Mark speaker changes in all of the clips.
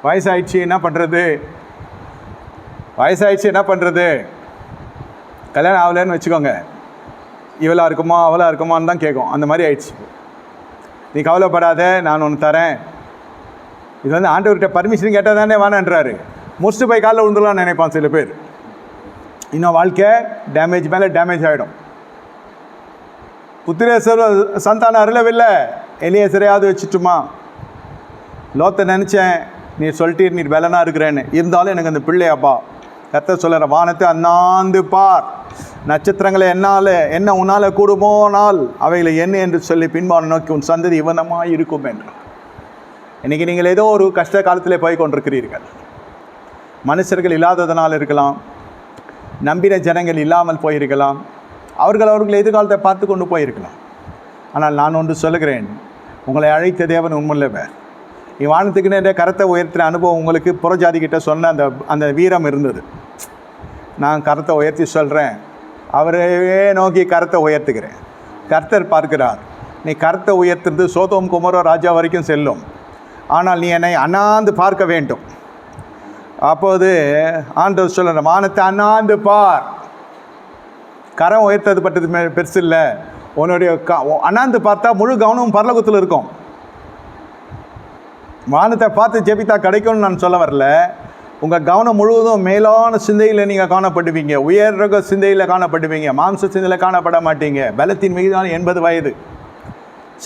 Speaker 1: வயசாயிடுச்சு என்ன பண்ணுறது, வயசாயிடுச்சு என்ன பண்ணுறது, கல்யாணம் ஆகலைன்னு வச்சுக்கோங்க, இவளாக இருக்குமா அவளாக இருக்குமான்னு தான் கேட்கும். அந்த மாதிரி ஆயிடுச்சு. நீ கவலைப்படாத, நான் ஒன்று தரேன். இது வந்து ஆண்டவர்கிட்ட பர்மிஷன் கேட்டால் தானே வேணான்றாரு. முடிச்சுட்டு போய் காலில் விழுந்துடலான்னு நினைப்பான் சில பேர். இன்னும் வாழ்க்கை டேமேஜ் மேலே டேமேஜ் ஆகிடும். புத்திரேசர் சந்தானம் அருளவில்லை, எலியேசரையாவது வச்சுட்டுமா. லோத்தை நினச்சேன், நீ சொல்லிட்டு நீ பலனாக இருக்கிறேன்னு, இருந்தாலும் எனக்கு அந்த பிள்ளையாப்பா. கர்த்தர் சொல்லுற, வானத்தை அண்ணாந்து பார், நட்சத்திரங்களை என்ன உன்னால் கூடுமோனால் அவைகளை என்ன என்று சொல்லி பின்பான நோக்கி உன் சந்ததி இவனமாக இருக்கும் என்று. இன்றைக்கி நீங்கள் ஏதோ ஒரு கஷ்ட காலத்தில் போய் கொண்டிருக்கிறீர்கள். மனுஷர்கள் இல்லாததனால் இருக்கலாம், நம்பின ஜனங்கள் இல்லாமல் போயிருக்கலாம், அவர்கள் எதிர்காலத்தை பார்த்து கொண்டு போயிருக்கலாம். ஆனால் நான் ஒன்று சொல்லுகிறேன், உங்களை அழைத்த தேவன் உண்மையுள்ளவர். வானத்துக்கு நேரே கரத்தை உயர்த்தின அனுபவம் உங்களுக்கு புறஜாதிக்கிட்ட சொன்ன அந்த வீரம் இருந்தது. நான் கரத்தை உயர்த்தி சொல்கிறேன், அவரையே நோக்கி கரத்தை உயர்த்துகிறேன். கர்த்தர் பார்க்கிறார். நீ கரத்தை உயர்த்துறது சோதோம் குமரோ ராஜா வரைக்கும் செல்லும். ஆனால் நீ என்னை அண்ணாந்து பார்க்க வேண்டும். அப்போது ஆண்டவர் சொல்கிற, வானத்தை அண்ணாந்து பார். கரம் உயர்த்தது பட்டது பெருசு இல்லை. உன்னுடைய அண்ணாந்து பார்த்தா முழு கவனமும் பரலோகத்தில் இருக்கும். வானத்தை பார்த்து ஜெபித்தா கிடைக்கும்னு நான் சொல்ல வரல. உங்கள் கவனம் முழுவதும் மேலான சிந்தையில் நீங்கள் காணப்படுவீங்க, உயர் ரக சிந்தையில் காணப்படுவீங்க, மாம்ச சிந்தையில் காணப்பட மாட்டீங்க. பலத்தின் மிகுதியான 80 வயது,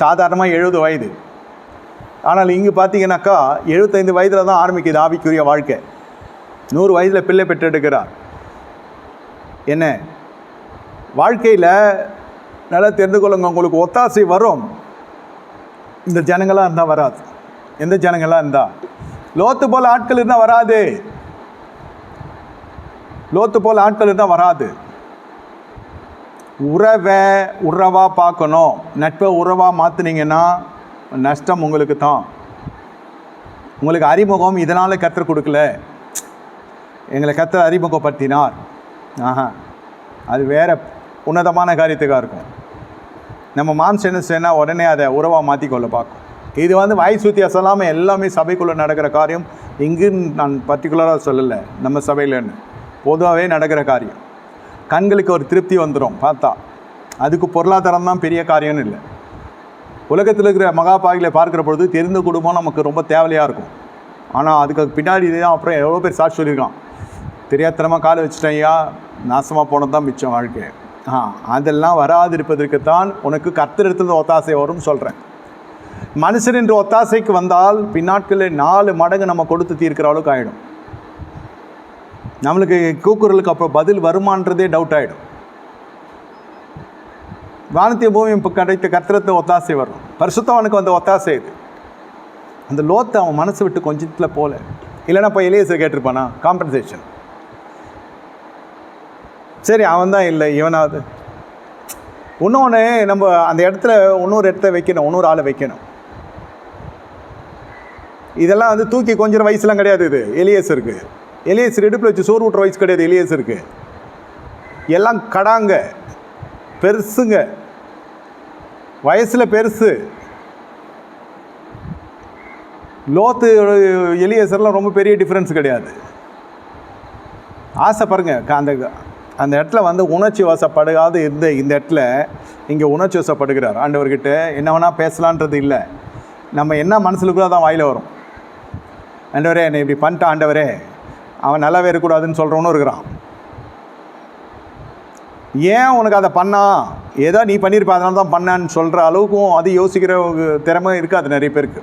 Speaker 1: சாதாரணமாக 70 வயது. ஆனால் இங்கே பார்த்தீங்கன்னாக்கா 75 வயதில் தான் ஆரம்பிக்குது ஆவிக்குரிய வாழ்க்கை. 100 வயதில் பிள்ளை பெற்றெடுக்கிறார். என்ன வாழ்க்கையில் நல்லா தெரிந்து கொள்ளுங்க, உங்களுக்கு ஒத்தாசை வரும். இந்த ஜனங்களாக இருந்தால் வராது. எந்த ஜனங்களாக இருந்தால், லோத்து போல் ஆட்கள் இருந்தால் வராது. லோத்து போல் ஆட்கள் இருந்தால் வராது. உறவாக பார்க்கணும். நட்பை உறவாக மாற்றினீங்கன்னா நஷ்டம் உங்களுக்கு தான். உங்களுக்கு அறிமுகம் இதனால் கர்த்தர் கொடுக்கல, எங்களை கர்த்தர் அறிமுகப்படுத்தினார். அது வேறு உன்னதமான காரியத்துக்காக இருக்கும். நம்ம மாம்சம் என்ன செய்யணும், உடனே அதை உறவாக மாற்றிக்கொள்ள பார்க்கும். இது வந்து வயசு வித்தியாசம் இல்லாமல் எல்லாமே சபைக்குள்ளே நடக்கிற காரியம். இங்கு நான் பர்டிகுலராக சொல்லலை, நம்ம சபையிலன்னு பொதுவாகவே நடக்கிற காரியம். கண்களுக்கு ஒரு திருப்தி வந்துடும் பார்த்தா. அதுக்கு பொருளாதாரம் தான் பெரிய காரியம்னு இல்லை. உலகத்தில் இருக்கிற மகாபாகிகளை பார்க்குற பொழுது தெரிந்த குடும்பம் நமக்கு ரொம்ப தேவையாக இருக்கும். ஆனால் அதுக்கு பின்னாடி தான் அப்புறம் எவ்வளோ பேர் சாட்சி சொல்லியிருக்கான், தெரியாதனமாக காலை வச்சுட்டேன் ஐயா, நாசமாக போனது தான் மிச்சம் வாழ்க்கை. அதெல்லாம் வராது இருப்பதற்குத்தான் உனக்கு கர்த்தரிடத்தில் ஒத்தாசை வரும்னு சொல்கிறேன். மனுஷன் என்று ஒத்தாசைக்கு வந்தால் பின்னாட்களில் 4 மடங்கு நம்ம கொடுத்து தீர்க்கிற அளவுக்கு ஆகிடும். நம்மளுக்கு கூக்குரலுக்கு அப்போ பதில் வருமானதே டவுட் ஆகிடும். வானத்திய பூமியும் இப்போ கிடைத்த கர்த்தரத்தை ஒத்தாசை வரும். பரிசுத்தவனுக்கு வந்த ஒத்தாசை இது. அந்த லோத்தை அவன் மனசு விட்டு கொஞ்சத்தில் போல. இல்லைன்னா இப்போ எலியேசர் கேட்டிருப்பானா காம்பன்சேஷன். சரி, அவன் தான் இல்லை, இவனாவது. இன்னொன்று, நம்ம அந்த இடத்துல இன்னொரு இடத்த வைக்கணும், இன்னொரு ஆளை வைக்கணும். இதெல்லாம் வந்து தூக்கி கொஞ்சம் வயசுலாம் கிடையாது. இது எலியேசருக்கு. எலியேசர் இடுப்பில் வச்சு சோறு ஊட்டுற வயசு கிடையாது எலியேசருக்கு. எல்லாம் கடாங்க, பெருசுங்க, வயசில் பெருசு. லோத்து எலியேசர்லாம் ரொம்ப பெரிய டிஃப்ரென்ஸ் கிடையாது. ஆசை பாருங்கள், அந்த இடத்துல வந்து உணர்ச்சி வசப்படுகாது இந்த இடத்துல இங்கே உணர்ச்சி வசப்படுகிறார். ஆண்டவர்கிட்ட என்ன வேணால் பேசலான்றது இல்லை, நம்ம என்ன மனசுக்குள்ளே தான் வாயில் வரும். ஆண்டவரே என்னை இப்படி பண்ணிட்டான், ஆண்டவரே அவன் நல்லாவே இருக்கக்கூடாதுன்னு சொல்கிறவனும் இருக்கிறான். ஏன் உனக்கு அதை பண்ணா, ஏதோ நீ பண்ணியிருப்ப அதனால தான் பண்ணான்னு சொல்கிற அளவுக்கும் அது யோசிக்கிற திறமை இருக்காது நிறைய பேருக்கு.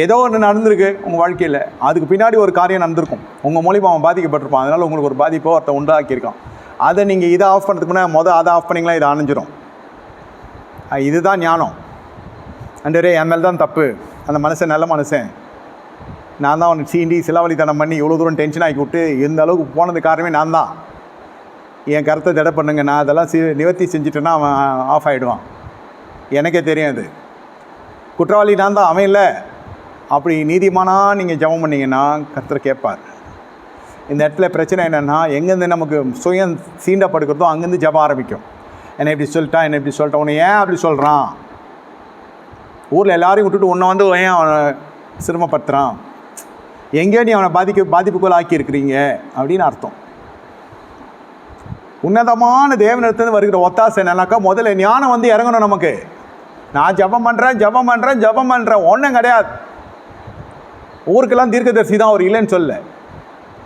Speaker 1: ஏதோ ஒன்று நடந்திருக்கு உங்கள் வாழ்க்கையில், அதுக்கு பின்னாடி ஒரு காரியம் நடந்திருக்கும், உங்கள் மூலிமா அவன் பாதிக்கப்பட்டிருப்பான், அதனால் உங்களுக்கு ஒரு பாதிப்போ ஒருத்த உண்டாக்கியிருக்கான். அதை நீங்கள் இதை ஆஃப் பண்ணுறதுக்கு முன்னாடி அதை ஆஃப் பண்ணிங்களா, இதை அணைஞ்சிரும். இதுதான் ஞானம். ஆண்டவரே என் மேலே தான் தப்பு, அந்த மனுஷன் நல்ல மனுஷன், நான் தான் அவனுக்கு சீண்டி சிலவழித்தனம் பண்ணி இவ்வளோ தூரம் டென்ஷன் ஆக்கி விட்டு இந்த அளவுக்கு போனது காரணமே நான் தான். என் கருத்தை தடை பண்ணுங்க, நான் அதெல்லாம் நிவர்த்தி செஞ்சுட்டேன்னா அவன் ஆஃப் ஆகிடுவான். எனக்கே தெரியும் அது குற்றவாளி நான் தான், அவன் இல்லை. அப்படி நீதிமானா நீங்கள் ஜெபம் பண்ணிங்கன்னா கர்த்தர் கேட்பார். இந்த இடத்துல பிரச்சனை என்னென்னா, எங்கேருந்து நமக்கு சுயம் சீண்டப்படுக்கிறதோ அங்கேருந்து ஜெபம் ஆரம்பிக்கும். என்னை இப்படி சொல்லிட்டான், என்னை இப்படி சொல்லிட்டான், உன்னை ஏன் அப்படி சொல்கிறான், ஊரில் எல்லாரையும் விட்டுட்டு உன்னை வந்து ஏன் அவனை சிரமப்படுத்துகிறான், எங்கேயோ நீ அவனை பாதிப்புக்குள் ஆக்கியிருக்கிறீங்க அப்படின்னு அர்த்தம். உன்னதமான தேவனிடத்துலேருந்து வருகிற ஒத்தாசை என்னன்னாக்கா, முதல்ல ஞானம் வந்து இறங்கணும் நமக்கு. நான் ஜபம் பண்ணுறேன் ஒன்றும் கிடையாது. ஊருக்கெல்லாம் தீர்க்கதரிசி தான் அவர் இல்லைன்னு சொல்ல.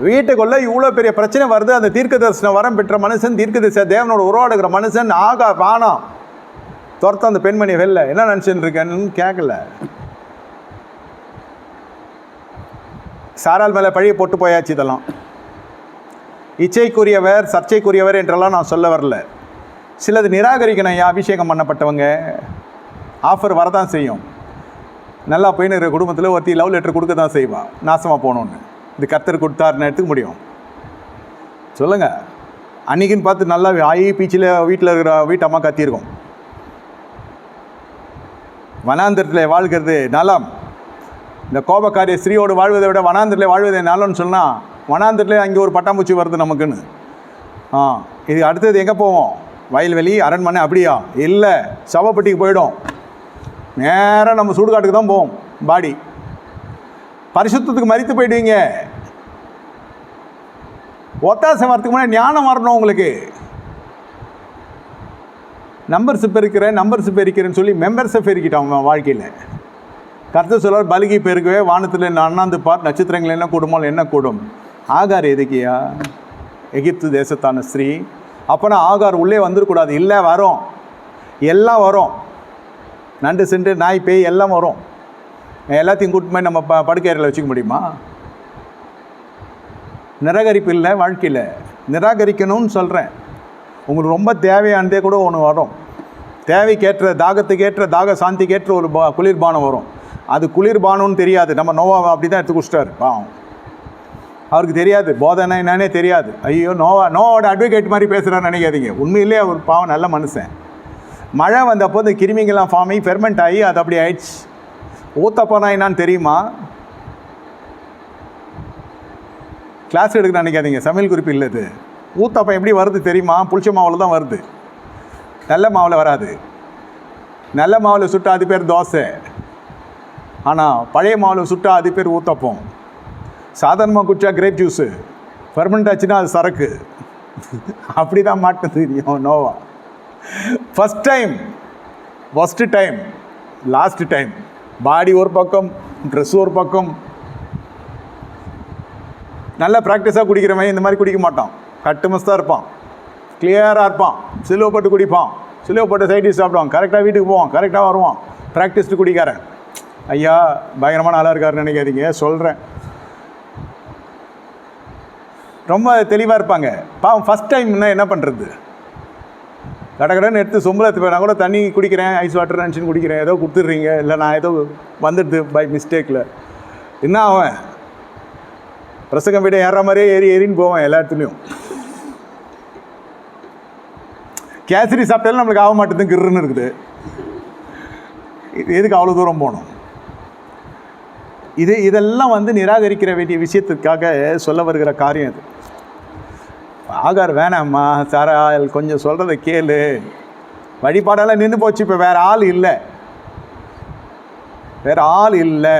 Speaker 1: வீட்டுக்குள்ள இவ்வளோ பெரிய பிரச்சனை வருது, அந்த தீர்க்கதரிசன வரம் பெற்ற மனுஷன், தீர்க்கதரிசி தேவனோட உருவாடுகிற மனுஷன் வானம் துரத்த அந்த பெண்மணி வெளில என்ன நினச்சின்னு இருக்கேன்னு கேட்கல. சாரால் மேலே பழிய போட்டு போயாச்சு. இதெல்லாம் இச்சைக்குரியவர் சர்ச்சைக்குரியவர் என்றெல்லாம் நான் சொல்ல வரல. சிலது நிராகரிக்கணும். அபிஷேகம் பண்ணப்பட்டவங்க ஆஃபர் வரதான் செய்யும். நல்லா போயின்னு இருக்கிற குடும்பத்தில் ஒருத்தி லவ் லெட்டர் கொடுக்க தான் செய்வான், நாசமாக போகணுன்னு. இது கர்த்தர் கொடுத்தாருன்னு எடுத்துக்க முடியும் சொல்லுங்கள்? அன்றைக்கின்னு பார்த்து நல்லா பீச்சில் வீட்டில் இருக்கிற வீட்டம்மா கத்தியிருக்கோம். வனாந்திரத்தில் வாழ்கிறது நலம். இந்த கோபக்காரிய ஸ்திரீயோடு வாழ்வதை விட வனாந்திரத்தில் வாழ்வதை நலம்னு சொன்னால், வனாந்திரத்தில் அங்கே ஒரு பட்டாம்பூச்சி வருது நமக்குன்னு. இது அடுத்தது எங்கே போவோம்? வயல்வெளி, அரண்மனை அப்படியா? இல்லை, சவப்பட்டிக்கு போயிடும். நேராக நம்ம சுடுகாட்டுக்கு தான் போவோம். பாடி பரிசுத்தத்துக்கு மறித்து போயிடுவீங்க. ஒத்தாசை வரத்துக்கு முன்னாடி ஞானம் வரணும் உங்களுக்கு. நம்பர்ஷிப் இருக்கிறேன்னு சொல்லி மெம்பர்ஷிப் பெருக்கிட்டான் வாழ்க்கையில். கர்த்தர் சொல்வார், பலிகை பெருக்கவே வானத்தில் அண்ணாந்து பார், நட்சத்திரங்கள் என்ன கூடுமோ என்ன கூடும். ஆகார் எதுக்கியா? எகிப்து தேசத்தான ஸ்ரீ. அப்போனா ஆகார் உள்ளே வந்துடக்கூடாது. இல்லை, வரும், எல்லாம் வரும். நண்டு சென்று நாய் பேய் எல்லாம் வரும். எல்லாத்தையும் கூட்டு போய் நம்ம படுக்கையறையில் வச்சுக்க முடியுமா? நிராகரிப்பு இல்லை வாழ்க்கையில். நிராகரிக்கணும்னு சொல்கிறேன். உங்களுக்கு ரொம்ப தேவையானதே கூட ஒன்று வரும். தேவைக்கேற்ற தாகத்துக்கேற்ற சாந்திக்கேற்ற ஒரு குளிர்பானம் வரும். அது குளிர்பானம்னு தெரியாது. நம்ம நோவாவை அப்படி தான் எடுத்து குடிச்சிட்டாரு பாவம். அவருக்கு தெரியாது போதனை என்னன்னே தெரியாது. ஐயோ, நோவோட அட்வொகேட் மாதிரி பேசுகிறான்னு நினைக்காதீங்க. உண்மையிலே அவர் பாவம் நல்ல மனுஷன். மழை வந்தப்போ இந்த கிருமிங்கெல்லாம் ஃபார்ம் ஆகி ஃபெர்மெண்ட் ஆகி அது அப்படி ஆயிடுச்சு. ஊத்தப்போனா என்னான்னு தெரியுமா? கிளாஸ் எடுக்க நினைக்காதீங்க, சமையல் குறிப்பு இல்லை. இது ஊத்தப்பம் எப்படி வருது தெரியுமா? புளிச்ச மாவில் தான் வருது, நல்ல மாவில் வராது. நல்ல மாவில் சுட்டா அது பேர் தோசை. ஆனால் பழைய மாவில் சுட்டா அது பேர் ஊத்தப்பம். சாதாரணமாக குடிச்சா கிரேப் ஜூஸு, ஃபெர்மெண்ட் ஆச்சுன்னா அது சரக்கு. அப்படி தான் மாட்ட தெரியும் நோவா. First time last time. Body ஒரு பக்கம், ட்ரெஸ் ஒரு பக்கம். நல்ல ப்ராக்டிஸாக குடிக்கிறவன் இந்த மாதிரி குடிக்க மாட்டான். கட்டுமஸ்தான் இருப்பான், கிளியராக இருப்பான், சிலுவை போட்டு குடிப்பான், சிலுவை போட்டு சைடிஷ் சாப்பிடுவான், கரெக்டாக வீட்டுக்கு போவான், கரெக்டாக வருவான். ப்ராக்டிஸ்டு குடிக்காரன். ஐயா பயங்கரமான ஆளாக இருக்காருன்னு நினைக்காதீங்க, சொல்கிறேன். ரொம்ப தெளிவாக இருப்பாங்க. பாவம் ஃபஸ்ட் டைம்னா என்ன பண்ணுறது? கடகடன்னு எடுத்து சொம்பளத்து போய் நான் கூட தண்ணி குடிக்கிறேன், ஐஸ் வாட்டர் நினச்சின்னு குடிக்கிறேன், ஏதோ கொடுத்துட்றீங்க. இல்லை நான் ஏதோ வந்துடுது பை மிஸ்டேக்கில். என்ன அவன் பிரசங்கம் விட ஏற மாதிரியே ஏறின்னு போவேன் எல்லா இடத்துலையும். கேசரி சாப்பிட்டாலும் நம்மளுக்கு ஆக மாட்டேது, கிருன்னு இருக்குது. எதுக்கு அவ்வளோ தூரம் போகணும்? இதெல்லாம் நிராகரிக்கிற வேண்டிய விஷயத்துக்காக சொல்ல வருகிற காரியம் இது. ஆகார் வேணாம்மா சாரால், கொஞ்சம் சொல்கிறத கேளு. வழிபாடெல்லாம் நின்று போச்சு. இப்போ வேறு ஆள் இல்லை.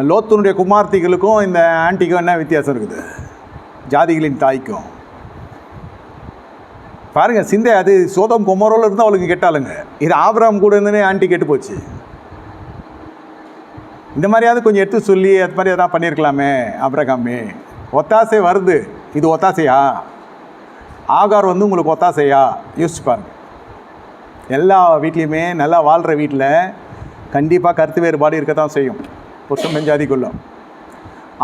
Speaker 1: லோத்துனுடைய குமார்த்திகளுக்கும் இந்த ஆன்ட்டிக்கும் என்ன வித்தியாசம் இருக்குது? ஜாதிகளின் தாய்க்கும் பாருங்கள் சிந்தை. அது சோதம் குமரோவில் இருந்தால் அவளுக்கு கெட்டாளுங்க. இது ஆபிரகாம் கூட இருந்தே ஆன்ட்டி கெட்டு போச்சு. இந்த மாதிரியாவது கொஞ்சம் எடுத்து சொல்லி அது மாதிரி எதாவது பண்ணியிருக்கலாமே. ஆபிரகாமே ஒத்தாசை வருது. இது ஒத்தாசையா? ஆகார் உங்களுக்கு ஒத்தாசையா? யோசிச்சு பாருங்க. எல்லா வீட்லேயுமே நல்லா வாழ்கிற வீட்டில் கண்டிப்பாக கருத்து வேறுபாடு இருக்க தான் செய்யும், புருஷன் பெஞ்சாதிக்குள்ள.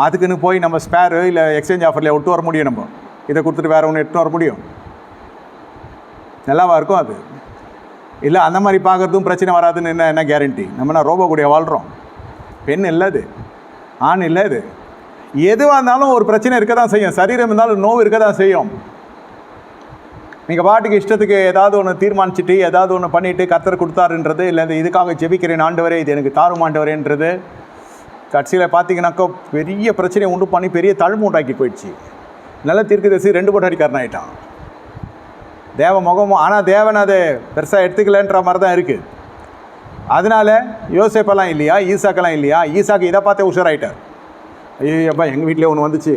Speaker 1: அதுக்குன்னு போய் நம்ம ஸ்பேரு இல்லை எக்ஸ்சேஞ்ச் ஆஃபரில் விட்டு வர முடியும். நம்ம இதை கொடுத்துட்டு வேறு ஒன்று எடுத்துன்னு வர முடியும்? நல்லாவா இருக்கும் அது? இல்லை அந்த மாதிரி பார்க்குறதும் பிரச்சனை வராதுன்னு என்ன கேரண்டி? நம்ம ரோபோ கூட வாழ்கிறோம். பெண் இல்லை அது, ஆண் இல்லை அது. எதுவாக இருந்தாலும் ஒரு பிரச்சனை இருக்க தான் செய்யும். சரீரம் இருந்தாலும் நோவு இருக்க தான் செய்யும். நீங்கள் பாட்டுக்கு இஷ்டத்துக்கு ஏதாவது ஒன்று தீர்மானிச்சுட்டு ஏதாவது ஒன்று பண்ணிவிட்டு கர்த்தர் கொடுத்தாருன்றது, இல்லை இந்த இதுக்காக ஜெபிக்கிறேன் ஆண்டவரே இது எனக்கு தாரும் ஆண்டவரேன்றது, கட்சியில் பார்த்தீங்கன்னாக்கா பெரிய பிரச்சனையை உண்டு பண்ணி பெரிய தழும்பு உண்டாக்கி போயிடுச்சு. நல்ல தீர்க்கதரிசி 2 போட்டாடிக்காரன் ஆகிட்டான். தேவ முகமும், ஆனால் தேவன் அதை பெருசாக எடுத்துக்கலன்ற மாதிரி தான் இருக்குது. அதனால் யோசேப்பெல்லாம் இல்லையா, ஈசாக்கெல்லாம் இல்லையா? ஈசாக்கு இதை பார்த்தே உஷாராயிட்டார். ஐயோ அப்பா எங்கள் வீட்டிலே ஒன்று வந்துச்சு